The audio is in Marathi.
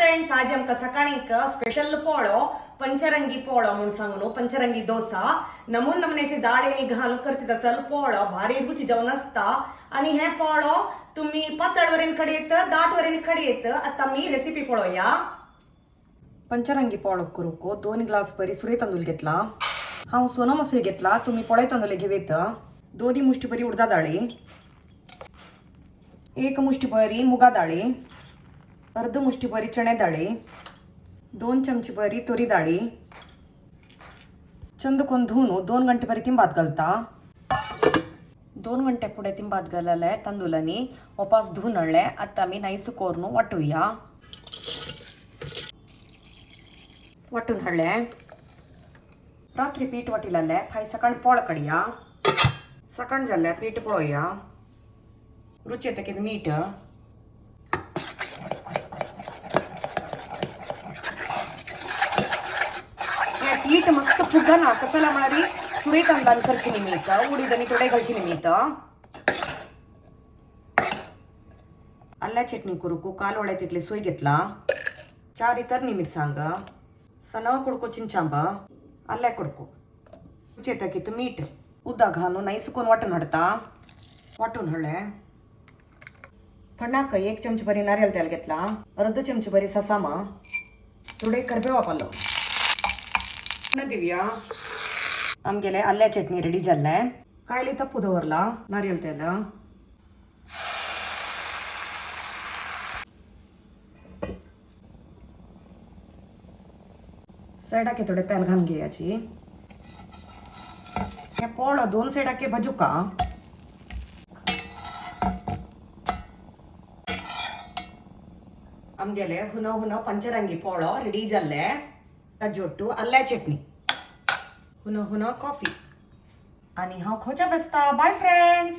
फ्रेंड्स, आज आमकां सकाळी एक स्पेशल पोळो पंचरंगी पोळो म्हणून सांगू पंचरंगी डोसा नमून नमुन्याची डाळ आणि घालून करचीत असल पोळो भारी रुची जावन आसता आणि हे पोळो तुम्ही पातळ वरेन कडेयत दाट वरेन कडेयत आता मी रेसिपी पळोवया. पंचरंगी पोळो करूक 2 ग्लास बरी सुरे तांदूळ घेतला. हांव सोना मसूर घेतला. तुम्ही पोळे तांदूळ घेवेत. 2 मुष्टी बरी उडदा डाळी, 1 मुष्टी बरी मुगा डाळी, अर्ध मुष्टी बरी चणे डाळी, 2 चमचे बरी तुरी डाळी, चंद कोण धुवून 2 गंटे बरी तिंबात घालता. 2 गंटे पुढे तिंबात घालले तांदूळांनी वापस धुवून हळले. आता मी नाईस कोरून वाटूया. वाटून हळले रात्री पीठ वाटिले फाय सकाळ पोळ काडया. सकाळ जाल्ले पीठ पळोवया. रुची येता कितें मीठ, पीठ मस्त फुगना कसला म्हणारी सुरे तांदळान करची निमित्त उडीद आणि थोडे घालची निमित्त. आल्या चटणी करूक काल वडे तितले सोय घेतला. 4 तर्नी मिरसांग, सनव कुडको चिंचांब, आल्या कुडको रुची कित मीठ उद्दा घालून नाही सुकून वाटून हाडता. वाटून हळले फणाक 1 चमचे बरी नारियल तेल घेतला. अर्ध चमचे बरी ससामा, थोडे करबेवा पालो दिव्या. आमगेले आल्या चटणी रेडी जाल्ले. कायली तप्पू दवरला नारियल तेल. सायडाके थोडे तेल घालून घेयाची. हे पोळो 2 सायडाके भाजूका. आमगेले हुनो पंचरंगी पोळो रेडी जाल्ले. ताजोट्टू आल्या चटणी, हुनो कॉफी आणि हांव खोच्या बसता. Bye friends.